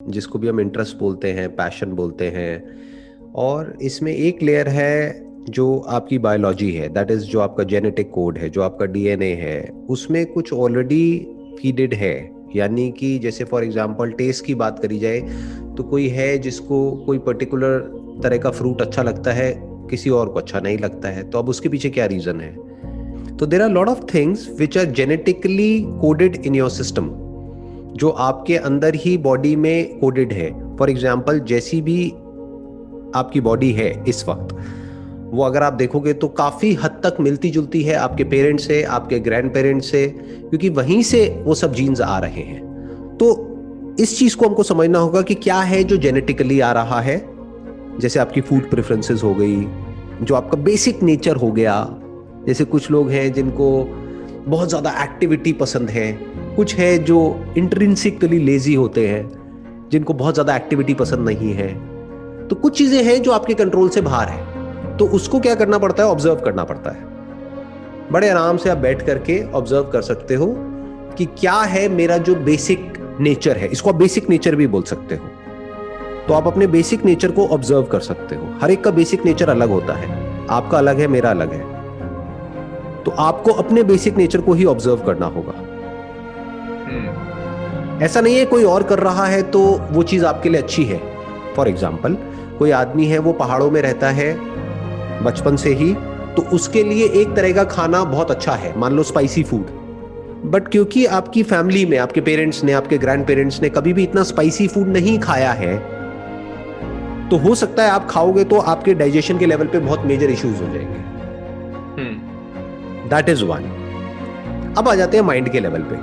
जिसको भी हम इंटरेस्ट बोलते हैं, पैशन बोलते हैं। और इसमें एक लेयर है जो आपकी बायोलॉजी है, दैट इज जो आपका जेनेटिक कोड है, जो आपका डीएनए है, उसमें कुछ ऑलरेडी फीडेड है। यानी कि जैसे फॉर एग्जांपल टेस्ट की बात करी जाए तो कोई है जिसको कोई पर्टिकुलर तरह का फ्रूट अच्छा लगता है, किसी और को अच्छा नहीं लगता है, तो अब उसके पीछे क्या रीजन है? तो there are lot of things which are genetically coded in your system, जो आपके अंदर ही बॉडी में कोडेड है। फॉर एग्जाम्पल जैसी भी आपकी बॉडी है इस वक्त, वो अगर आप देखोगे तो काफी हद तक मिलती जुलती है आपके पेरेंट्स से, आपके ग्रैंड पेरेंट्स से, क्योंकि वहीं से वो सब जीन्स आ रहे हैं। तो इस चीज को हमको समझना होगा कि क्या है जो जेनेटिकली आ रहा है। जैसे आपकी फूड प्रेफरेंसेस हो गई, जो आपका बेसिक नेचर हो गया। जैसे कुछ लोग हैं जिनको बहुत ज्यादा एक्टिविटी पसंद है, कुछ है जो इंट्रिंसिकली लेजी होते हैं, जिनको बहुत ज्यादा एक्टिविटी पसंद नहीं है। तो कुछ चीजें हैं जो आपके कंट्रोल से बाहर है, तो उसको क्या करना पड़ता है? ऑब्जर्व करना पड़ता है। बड़े आराम से आप बैठ करके ऑब्जर्व कर सकते हो कि क्या है मेरा जो बेसिक नेचर है। इसको आप बेसिक नेचर भी बोल सकते हो। तो आप अपने बेसिक नेचर को ऑब्जर्व कर सकते हो। हर एक का बेसिक नेचर अलग होता है, आपका अलग है, मेरा अलग है। तो आपको अपने बेसिक नेचर को ही ऑब्जर्व करना होगा। ऐसा नहीं है कोई और कर रहा है तो वो चीज आपके लिए अच्छी है। फॉर एग्जाम्पल कोई आदमी है, वो पहाड़ों में रहता है बचपन से ही, तो उसके लिए एक तरह का खाना बहुत अच्छा है, मान लो स्पाइसी फूड। बट क्योंकि आपकी फैमिली में आपके पेरेंट्स ने, आपके ग्रैंड पेरेंट्स ने कभी भी इतना स्पाइसी फूड नहीं खाया है, तो हो सकता है आप खाओगे तो आपके डाइजेशन के लेवल पे बहुत मेजर इश्यूज हो जाएंगे। That is one. अब आ जाते हैं माइंड के लेवल पे।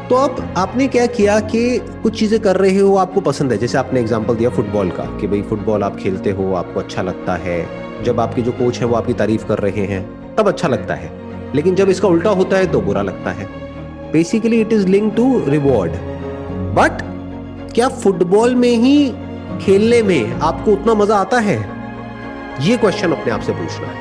तो अब आपने क्या किया कि कुछ चीजें कर रहे हो, आपको पसंद है। जैसे आपने एग्जांपल दिया फुटबॉल का, कि भाई फुटबॉल आप खेलते हो, आपको अच्छा लगता है। जब आपके जो कोच है वो आपकी तारीफ कर रहे हैं तब अच्छा लगता है, लेकिन जब इसका उल्टा होता है तो बुरा लगता है। Basically it is link to reward. But क्या फुटबॉल में ही खेलने में आपको उतना मजा आता है? ये क्वेश्चन अपने आप से पूछना है।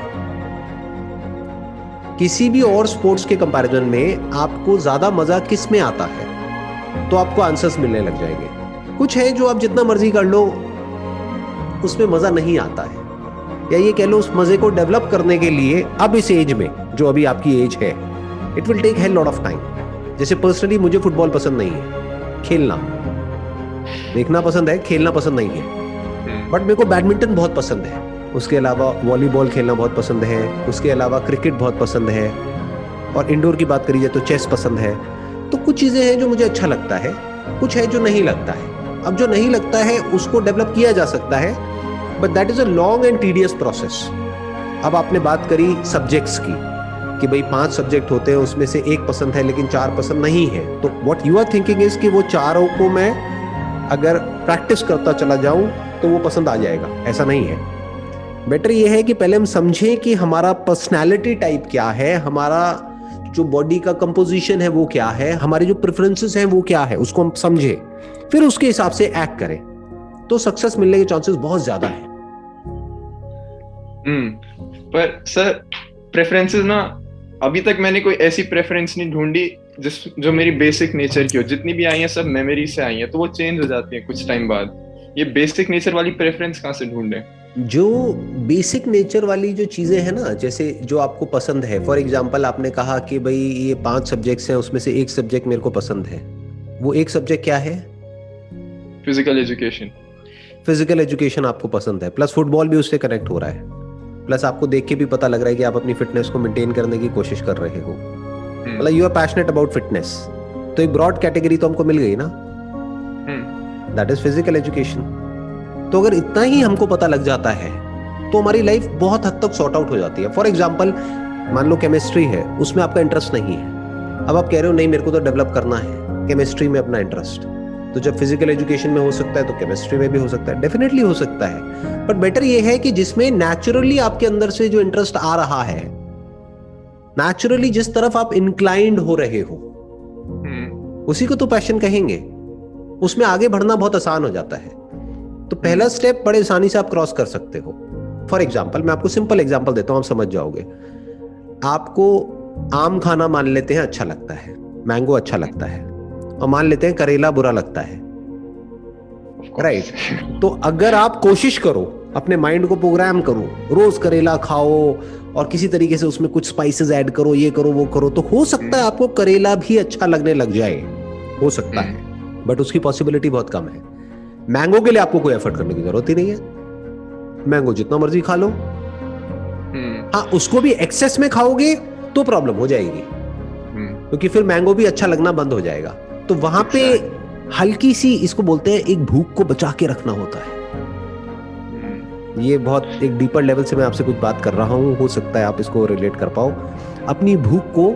किसी भी और स्पोर्ट्स के कंपैरिजन में आपको ज्यादा मजा किस में आता है? तो आपको आंसर्स मिलने लग जाएंगे। कुछ है जो आप जितना मर्जी कर लो उसमें मजा नहीं आता है, या ये कह लो उस मजे को डेवलप करने के लिए अब इस एज में, जो अभी आपकी एज है, it will take hell lot of time. जैसे पर्सनली मुझे फुटबॉल पसंद नहीं है, खेलना, देखना पसंद है, खेलना पसंद नहीं है। बट मेरे को बैडमिंटन बहुत पसंद है, उसके अलावा वॉलीबॉल खेलना बहुत पसंद है, उसके अलावा क्रिकेट बहुत पसंद है, और इंडोर की बात करी जाए तो चेस पसंद है। तो कुछ चीजें हैं जो मुझे अच्छा लगता है, कुछ है जो नहीं लगता है। अब जो नहीं लगता है उसको डेवलप किया जा सकता है, but that is a long and tedious process. अब आपने बात करी सब्जेक्ट्स की, कि भाई 5 सब्जेक्ट होते हैं, उसमें से एक पसंद है लेकिन 4 पसंद नहीं है। तो what you are thinking is कि वो चारों को मैं अगर प्रैक्टिस करता चला जाऊं तो वो पसंद आ जाएगा। ऐसा नहीं है। बेटर ये है कि पहले हम समझें कि हमारा पर्सनैलिटी टाइप क्या है, हमारा जो बॉडी का कंपोजिशन है वो क्या है, हमारे जो प्रेफरेंसेस हैं वो क्या है, उसको हम समझें, फिर उसके हिसाब से एक्ट करें, तो सक्सेस मिलने के चांसेस बहुत ज्यादा है। पर सर प्रेफरेंसेस ना, अभी तक मैंने कोई ऐसी प्रेफरेंस नहीं ढूंढी जो मेरी बेसिक नेचर की हो। जितनी भी आई है सब मेमोरी से आई है, तो वो चेंज हो जाती है कुछ टाइम बाद। ये बेसिक नेचर वाली प्रेफरेंस कहाँ से ढूंढे? जो बेसिक नेचर वाली जो चीजें हैं ना, जैसे जो आपको पसंद है, फॉर एग्जांपल आपने कहा कि भाई ये 5 सब्जेक्ट्स हैं, उसमें से एक सब्जेक्ट मेरे को पसंद है। वो एक सब्जेक्ट क्या है? Physical education. फिजिकल एजुकेशन आपको पसंद है, प्लस फुटबॉल भी उससे कनेक्ट हो रहा है, प्लस आपको देख के भी पता लग रहा है कि आप अपनी फिटनेस को मेंटेन करने की कोशिश कर रहे हो। मतलब you are passionate about fitness. तो एक ब्रॉड कैटेगरी तो हमको मिल गई ना, दैट इज फिजिकल एजुकेशन। तो अगर इतना ही हमको पता लग जाता है तो हमारी लाइफ बहुत हद तक सॉर्ट आउट हो जाती है। फॉर एग्जाम्पल मान लो केमिस्ट्री है, उसमें आपका इंटरेस्ट नहीं है। अब आप कह रहे हो नहीं मेरे को तो डेवलप करना है केमिस्ट्री में अपना इंटरेस्ट, तो जब फिजिकल एजुकेशन में हो सकता है तो केमिस्ट्री में भी हो सकता है, डेफिनेटली हो सकता है। बट बेटर ये है कि जिसमें नेचुरली आपके अंदर से जो इंटरेस्ट आ रहा है, नेचुरली जिस तरफ आप इंक्लाइंड हो रहे हो, उसी को तो पैशन कहेंगे। उसमें आगे बढ़ना बहुत आसान हो जाता है। तो पहला स्टेप बड़े आसानी से आप क्रॉस कर सकते हो। फॉर एग्जाम्पल मैं आपको सिंपल एग्जाम्पल देता हूं, आप समझ जाओगे। आपको आम खाना मान लेते हैं अच्छा लगता है, मैंगो अच्छा लगता है, और मान लेते हैं करेला बुरा लगता है। राइट। तो अगर आप कोशिश करो, अपने माइंड को प्रोग्राम करो, रोज करेला खाओ और किसी तरीके से उसमें कुछ स्पाइसेस ऐड करो, ये करो वो करो, तो हो सकता है आपको करेला भी अच्छा लगने लग जाए, हो सकता है, बट उसकी पॉसिबिलिटी बहुत कम है। मैंगो के लिए आपको कोई एफर्ट करने की जरूरत ही नहीं है, मैंगो जितना मर्जी खा लो। हाँ, उसको भी एक्सेस में खाओगे तो प्रॉब्लम हो जाएगी, क्योंकि फिर मैंगो भी अच्छा लगना बंद हो जाएगा। तो वहां पे हल्की सी, इसको बोलते हैं एक भूख को बचा के रखना होता है। ये बहुत एक डीपर लेवल से मैं आपसे कुछ बात कर रहा हूं, हो सकता है आप इसको रिलेट कर पाओ। अपनी भूख को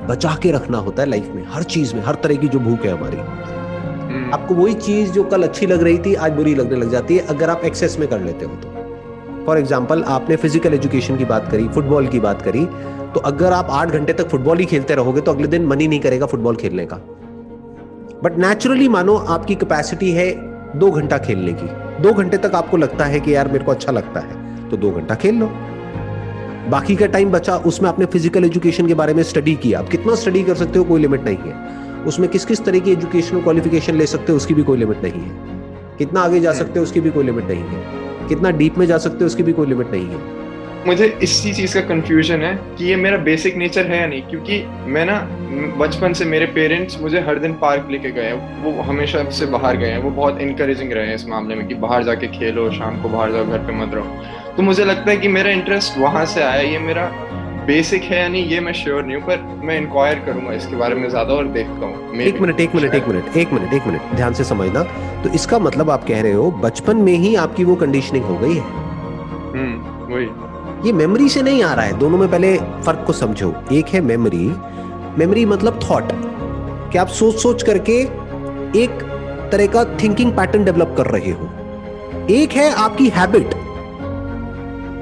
बचा के रखना होता है लाइफ में, हर चीज में, हर तरह की जो भूख है हमारी। आपको वही चीज जो कल अच्छी लग रही थी आज बुरी लगने लग जाती है अगर आप एक्सेस में कर लेते हो तो। फॉर एग्जाम्पल, आपने फिजिकल एजुकेशन की बात करी, फुटबॉल की बात करी, तो अगर आप 8 घंटे तक फुटबॉल ही खेलते रहोगे तो अगले दिन मन ही नहीं करेगा फुटबॉल खेलने का। बट नेचुरली मानो आपकी कैपेसिटी है 2 घंटा खेलने की, 2 घंटे तक आपको लगता है कि यार मेरे को अच्छा लगता है, तो 2 घंटा खेल लो। बाकी का टाइम बचा, उसमें आपने फिजिकल एजुकेशन के बारे में स्टडी किया। आप कितना स्टडी कर सकते हो कोई लिमिट नहीं है, उसमें किस किस तरह की एजुकेशनल क्वालिफिकेशन ले सकते हो उसकी भी कोई लिमिट नहीं है, कितना आगे जा सकते हो उसकी भी कोई लिमिट नहीं है, कितना डीप में जा सकते हो उसकी भी कोई लिमिट नहीं है। मुझे इसी चीज का कंफ्यूजन है कि ये मेरा बेसिक नेचर है या नहीं, क्योंकि मैं ना बचपन से मेरे पेरेंट्स मुझे हर दिन पार्क लेके गए हैं, वो हमेशा से बाहर गए हैं, वो बहुत इनकरेजिंग रहे हैं इस मामले में कि बाहर जाके खेलो, शाम को बाहर जाओ, घर पे मत रहो। तो मुझे लगता है कि मेरा इंटरेस्ट वहां से आया। ये मेरा बेसिक है या नहीं ये मैं श्योर नहीं हूँ, पर मैं इंक्वायर करूंगा इसके बारे में ज्यादा और देखता हूँ। एक मिनट ध्यान से समझना। तो इसका मतलब आप कह रहे हो बचपन में ही आपकी वो कंडीशनिंग हो गई है। वही, ये मेमोरी से नहीं आ रहा है। दोनों में पहले फर्क को समझो। एक है मेमोरी, मेमोरी मतलब थॉट, कि आप सोच सोच करके एक तरह का थिंकिंग पैटर्न डेवलप कर रहे हो। एक है आपकी हैबिट,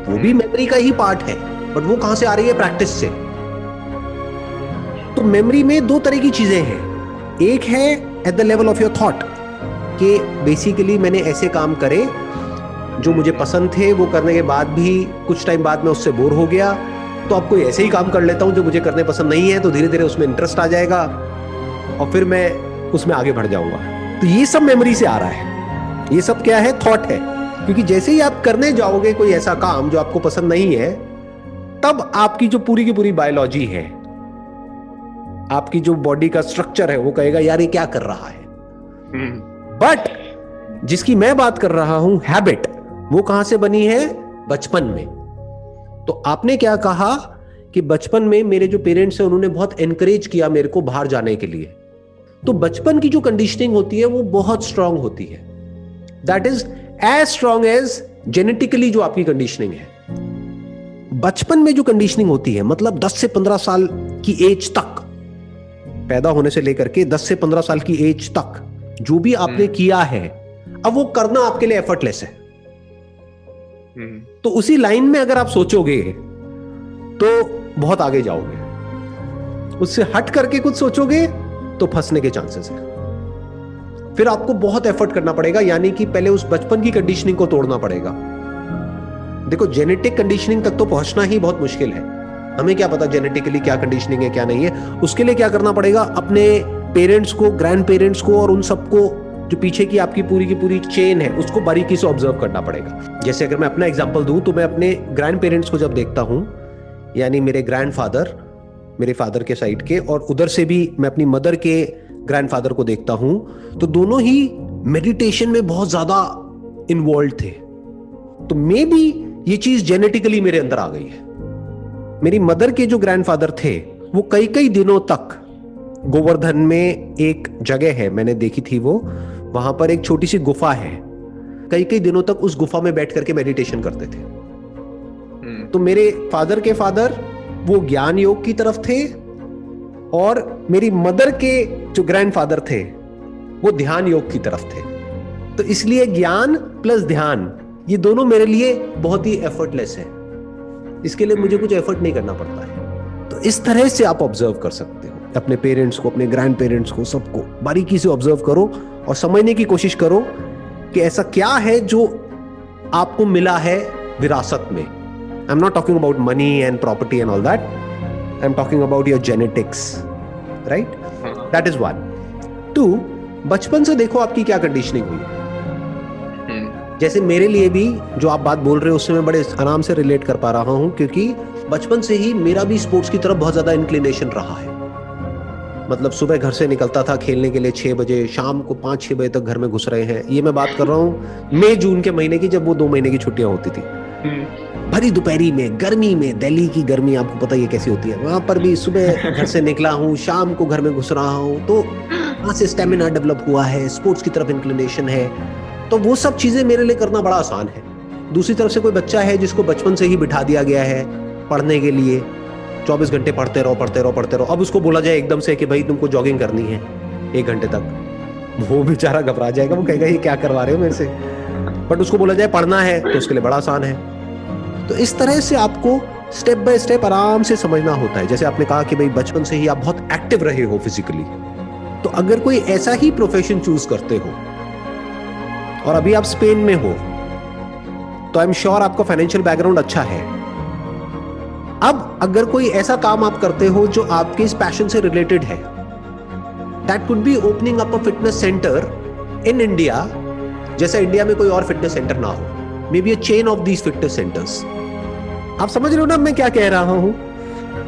वो भी मेमोरी का ही पार्ट है, बट वो कहां से आ रही है? प्रैक्टिस से। तो मेमोरी में 2 तरह की चीजें हैं। एक है at the level of your thought, कि बेसिकली मैंने ऐसे काम करे जो मुझे पसंद थे, वो करने के बाद भी कुछ टाइम बाद मैं उससे बोर हो गया, तो अब कोई ऐसे ही काम कर लेता हूं जो मुझे करने पसंद नहीं है, तो धीरे धीरे उसमें इंटरेस्ट आ जाएगा और फिर मैं उसमें आगे बढ़ जाऊंगा। तो ये सब मेमोरी से आ रहा है। ये सब क्या है? थॉट है। क्योंकि जैसे ही आप करने जाओगे कोई ऐसा काम जो आपको पसंद नहीं है, तब आपकी जो पूरी की पूरी बायोलॉजी है, आपकी जो बॉडी का स्ट्रक्चर है, वो कहेगा यार ये क्या कर रहा है। बट जिसकी मैं बात कर रहा हूं, हैबिट, वो कहां से बनी है? बचपन में। तो आपने क्या कहा कि बचपन में मेरे जो पेरेंट्स हैं उन्होंने बहुत एनकरेज किया मेरे को बाहर जाने के लिए। तो बचपन की जो कंडीशनिंग होती है वो बहुत स्ट्रांग होती है। That is as strong as genetically जो आपकी कंडीशनिंग है। बचपन में जो कंडीशनिंग होती है, मतलब 10 से 15 साल की एज तक, पैदा होने से लेकर के 10 से 15 साल की एज तक जो भी आपने किया है, अब वो करना आपके लिए एफर्टलेस है। तो उसी लाइन में अगर आप सोचोगे तो बहुत आगे जाओगे, उससे हट करके कुछ सोचोगे तो फंसने के चांसेस है। फिर आपको बहुत एफर्ट करना पड़ेगा, यानी कि पहले उस बचपन की कंडीशनिंग को तोड़ना पड़ेगा। देखो, जेनेटिक कंडीशनिंग तक तो पहुंचना ही बहुत मुश्किल है। हमें क्या पता जेनेटिकली क्या कंडीशनिंग है क्या नहीं है। उसके लिए क्या करना पड़ेगा? अपने पेरेंट्स को, ग्रैंड पेरेंट्स को और उन सबको जो पीछे की आपकी पूरी की पूरी चेन है उसको बारीकी से ऑब्जर्व करना पड़ेगा। जैसे अगर मैं अपना एग्जांपल दूं तो मैं अपने ग्रैंड पेरेंट्स को जब देखता हूं, यानी मेरे ग्रैंडफादर, मेरे फादर के साइड के, और उधर से भी मैं अपनी मदर के ग्रैंडफादर को देखता हूं, तो दोनों ही मेडिटेशन में बहुत ज्यादा इन्वॉल्व थे। तो मे बी ये चीज जेनेटिकली मेरे अंदर आ गई है। मेरी मदर के जो ग्रैंडफादर थे वो कई कई दिनों तक, गोवर्धन में एक जगह है मैंने देखी थी, वो वहां पर एक छोटी सी गुफा है, कई कई दिनों तक उस गुफा में बैठ करके मेडिटेशन करते थे। तो मेरे फादर के फादर वो ज्ञान योग की तरफ थे, और मेरी मदर के जो ग्रैंडफादर थे वो ध्यान योग की तरफ थे। तो इसलिए ज्ञान प्लस ध्यान, ये दोनों मेरे लिए बहुत ही एफर्टलेस है। इसके लिए मुझे कुछ एफर्ट नहीं करना पड़ता है। तो इस तरह से आप ऑब्जर्व कर सकते हो अपने पेरेंट्स को, अपने ग्रैंड पेरेंट्स को, सबको बारीकी से ऑब्जर्व करो और समझने की कोशिश करो कि ऐसा क्या है जो आपको मिला है विरासत में। I am not talking about money and property and all that, I am talking about your genetics, right? That is 1। 2, बचपन से देखो आपकी क्या कंडीशनिंग हुई है। जैसे मेरे लिए भी जो आप बात बोल रहे हो उससे मैं बड़े आराम से रिलेट कर पा रहा हूँ, क्योंकि बचपन से ही मेरा भी स्पोर्ट्स की तरफ बहुत ज्यादा इंक्लिनेशन रहा है। मतलब सुबह घर से निकलता था खेलने के लिए 6 बजे, शाम को 5-6 बजे तक घर में घुस रहे हैं। ये मैं बात कर रहा हूँ मई जून के महीने की, जब वो 2 महीने की छुट्टियां होती थी। भरी दोपहरी में, गर्मी में, दिल्ली की गर्मी आपको पता ही है कैसी होती है, वहां पर भी सुबह घर से निकला हूँ, शाम को घर में घुस रहा हूँ। तो वहां से स्टेमिना डेवलप हुआ है, स्पोर्ट्स की तरफ इंक्लिनेशन है, तो वो सब चीजें मेरे लिए करना बड़ा आसान है। दूसरी तरफ से कोई बच्चा है जिसको बचपन से ही बिठा दिया गया है पढ़ने के लिए, 24 घंटे पढ़ते रहो पढ़ते रहो पढ़ते रहो, अब उसको बोला जाए एकदम से कि भाई तुमको जॉगिंग करनी है 1 घंटे तक, वो बेचारा घबरा जाएगा, वो कहेगा ये क्या करवा रहे हो मेरे से। बट उसको बोला जाए पढ़ना है तो उसके लिए बड़ा आसान है। तो इस तरह से आपको स्टेप बाय स्टेप आराम से समझना होता है। जैसे आपने कहा कि भाई बचपन से ही आप बहुत एक्टिव रहे हो फिजिकली, तो अगर कोई ऐसा ही प्रोफेशन चूज करते हो और अभी आप स्पेन में हो, तो आई एम श्योर आपका फाइनेंशियल बैकग्राउंड अच्छा है। अब अगर कोई ऐसा काम आप करते हो जो आपके इस पैशन से रिलेटेड है, that could be opening up a fitness centre in India, जैसा इंडिया में कोई और फिटनेस सेंटर ना हो, may be a chain of these fitness centres. आप समझ रहे हो ना मैं क्या कह रहा हूं,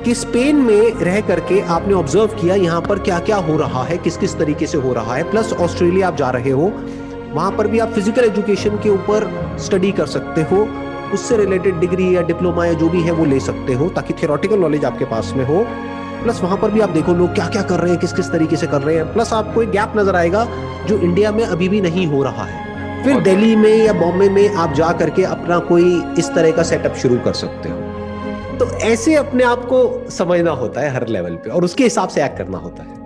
कि स्पेन में रह करके आपने ऑब्जर्व किया यहां पर क्या क्या हो रहा है, किस किस तरीके से हो रहा है, प्लस ऑस्ट्रेलिया आप जा रहे हो, वहां पर भी आप फिजिकल एजुकेशन के ऊपर स्टडी कर सकते हो, उससे रिलेटेड डिग्री या डिप्लोमा या जो भी है वो ले सकते हो, ताकि थियोरेटिकल नॉलेज आपके पास में हो। प्लस वहां पर भी आप देखो लोग क्या क्या कर रहे हैं, किस किस तरीके से कर रहे हैं, प्लस आपको एक गैप नजर आएगा जो इंडिया में अभी भी नहीं हो रहा है। फिर दिल्ली में या बॉम्बे में आप जा करके अपना कोई इस तरह का सेटअप शुरू कर सकते हो। तो ऐसे अपने आप को समझना होता है हर लेवल पे, और उसके हिसाब से एक्ट करना होता है।